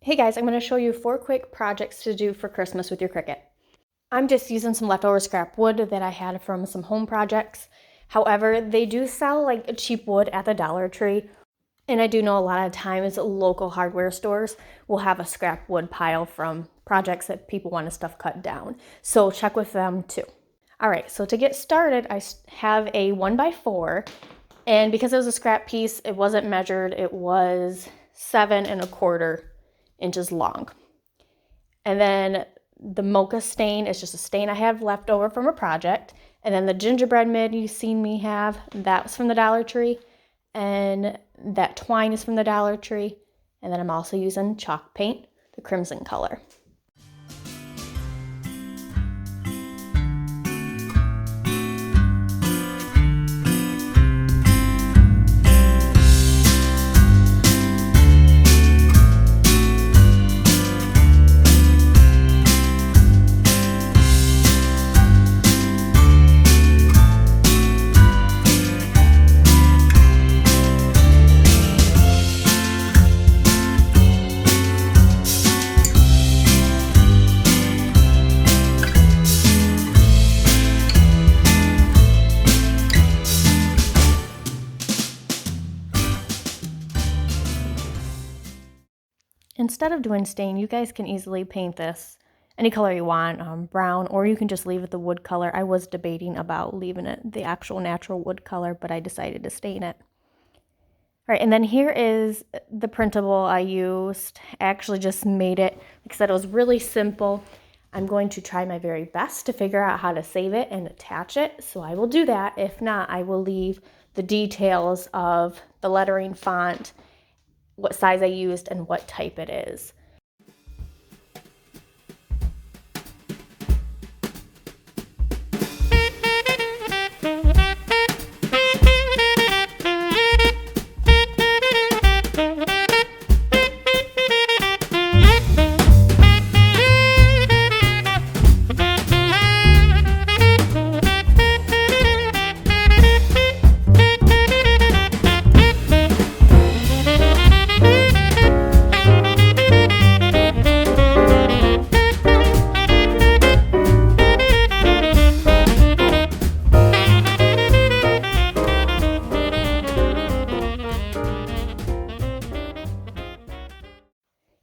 Hey guys, I'm going to show you 4 quick projects to do for Christmas with your Cricut. I'm just using some leftover scrap wood that I had from some home projects. However, they do sell like cheap wood at the Dollar Tree. And I do know a lot of times local hardware stores will have a scrap wood pile from projects that people want to stuff cut down. So check with them too. All right, so to get started, I have a 1x4. And because it was a scrap piece, it wasn't measured. It was 7¼ inches long. And then the mocha stain is just a stain I have left over from a project. And then the gingerbread mid you've seen me have, that was from the Dollar Tree. And that twine is from the Dollar Tree. And then I'm also using chalk paint, the crimson color. Instead of doing stain, you guys can easily paint this any color you want, brown, or you can just leave it the wood color. I was debating about leaving it the actual natural wood color, but I decided to stain it. All right, and then here is the printable I used. I actually just made it. Like I said, it was really simple. I'm going to try my very best to figure out how to save it and attach it, so I will do that. If not, I will leave the details of the lettering, font, what size I used, and what type it is.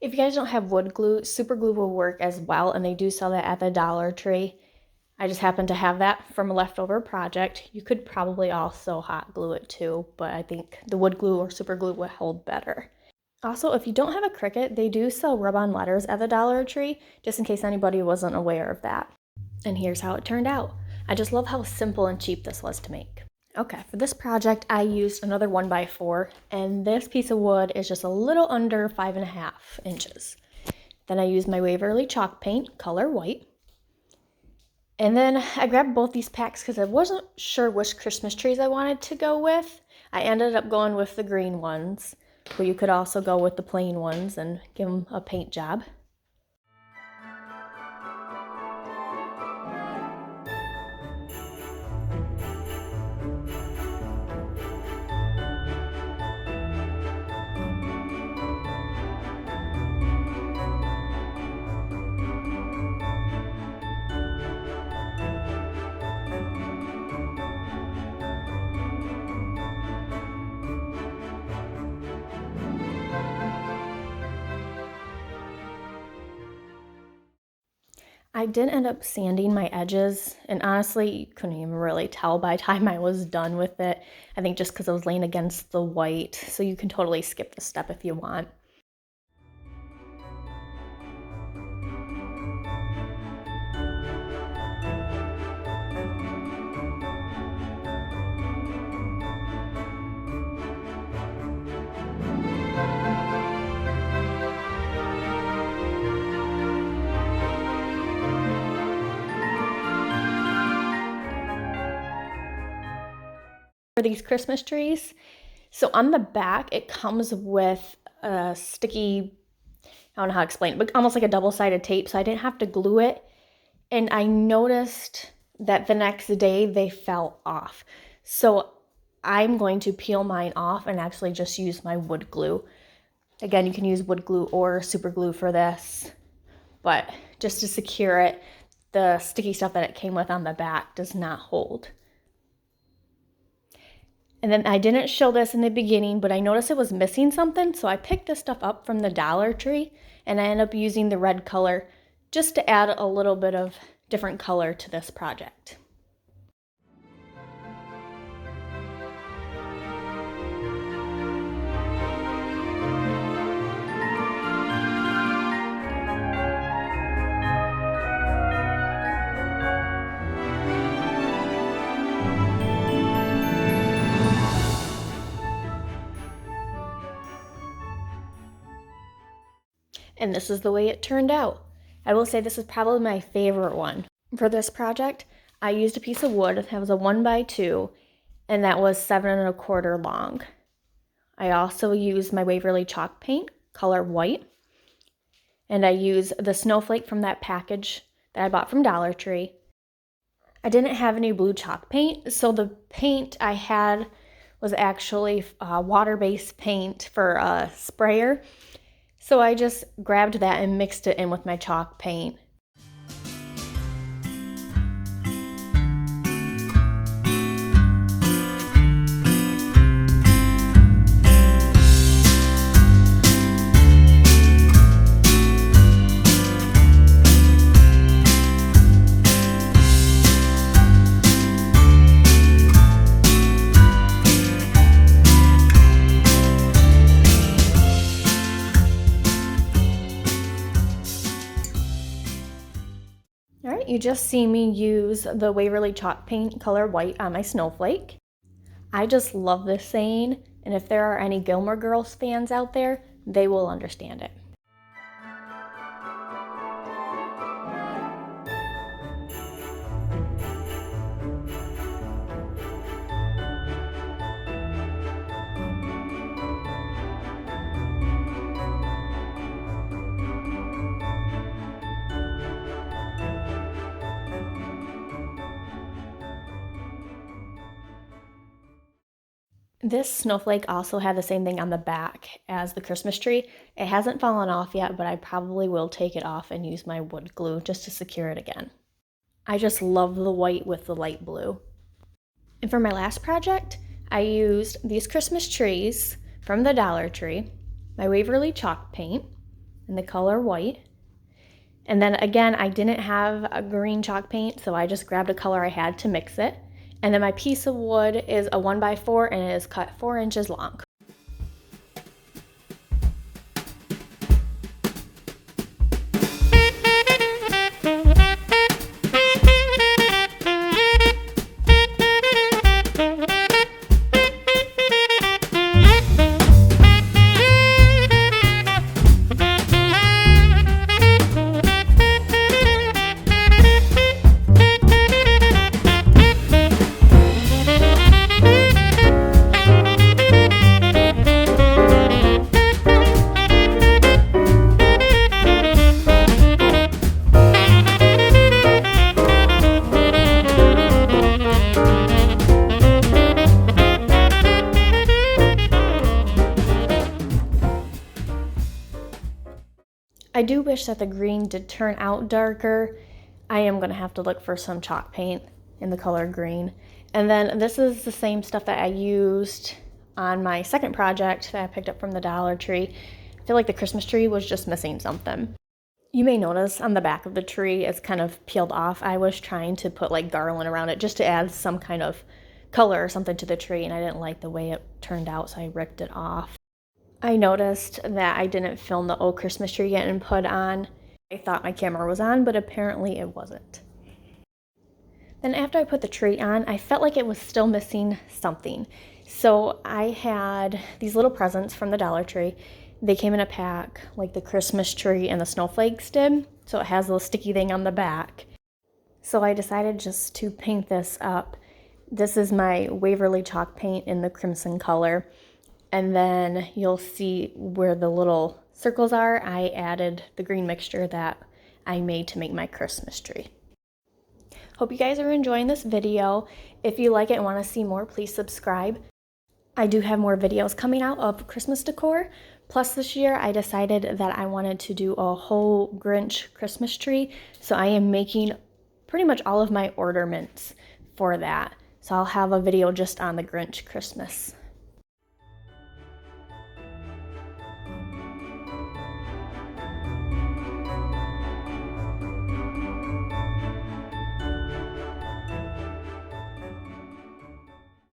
If you guys don't have wood glue, super glue will work as well, and they do sell that at the Dollar Tree. I just happen to have that from a leftover project. You could probably also hot glue it too, but I think the wood glue or super glue will hold better. Also, if you don't have a Cricut, they do sell rub-on letters at the Dollar Tree, just in case anybody wasn't aware of that. And here's how it turned out. I just love how simple and cheap this was to make. Okay, for this project, I used another 1x4, and this piece of wood is just a little under 5½ inches. Then I used my Waverly chalk paint, color white. And then I grabbed both these packs because I wasn't sure which Christmas trees I wanted to go with. I ended up going with the green ones, but you could also go with the plain ones and give them a paint job. I did end up sanding my edges, and honestly, you couldn't even really tell by the time I was done with it. I think just because I was laying against the white, so you can totally skip this step if you want. For these Christmas trees, so on the back it comes with a sticky, I don't know how to explain it, but almost like a double-sided tape, so I didn't have to glue it. And I noticed that the next day they fell off, so I'm going to peel mine off and actually just use my wood glue. Again, you can use wood glue or super glue for this, but just to secure it, the sticky stuff that it came with on the back does not hold. And then I didn't show this in the beginning, but I noticed it was missing something, so I picked this stuff up from the Dollar Tree, and I ended up using the red color just to add a little bit of different color to this project. And this is the way it turned out. I will say this is probably my favorite one. For this project, I used a piece of wood that was a 1x2, and that was 7¼ long. I also used my Waverly chalk paint, color white, and I used the snowflake from that package that I bought from Dollar Tree. I didn't have any blue chalk paint, so the paint I had was actually water-based paint for a sprayer. So I just grabbed that and mixed it in with my chalk paint. Alright, you just see me use the Waverly chalk paint color white on my snowflake. I just love this saying, and if there are any Gilmore Girls fans out there, they will understand it. This snowflake also had the same thing on the back as the Christmas tree. It hasn't fallen off yet, but I probably will take it off and use my wood glue just to secure it again. I just love the white with the light blue. And for my last project, I used these Christmas trees from the Dollar Tree, my Waverly chalk paint in the color white. And then again, I didn't have a green chalk paint, so I just grabbed a color I had to mix it. And then my piece of wood is a 1x4 and it is cut 4 inches long. I do wish that the green did turn out darker. I am going to have to look for some chalk paint in the color green. And then this is the same stuff that I used on my second project that I picked up from the Dollar Tree. I feel like the Christmas tree was just missing something. You may notice on the back of the tree it's kind of peeled off. I was trying to put like garland around it just to add some kind of color or something to the tree, and I didn't like the way it turned out, so I ripped it off. I noticed that I didn't film the old Christmas tree getting put on. I thought my camera was on, but apparently it wasn't. Then after I put the tree on, I felt like it was still missing something. So I had these little presents from the Dollar Tree. They came in a pack, like the Christmas tree and the snowflakes did. So it has a little sticky thing on the back. So I decided just to paint this up. This is my Waverly chalk paint in the crimson color. And then you'll see where the little circles are. I added the green mixture that I made to make my Christmas tree. Hope you guys are enjoying this video. If you like it and want to see more, please subscribe. I do have more videos coming out of Christmas decor, Plus this year I decided that I wanted to do a whole Grinch Christmas tree, so I am making pretty much all of my ornaments for that. So I'll have a video just on the Grinch Christmas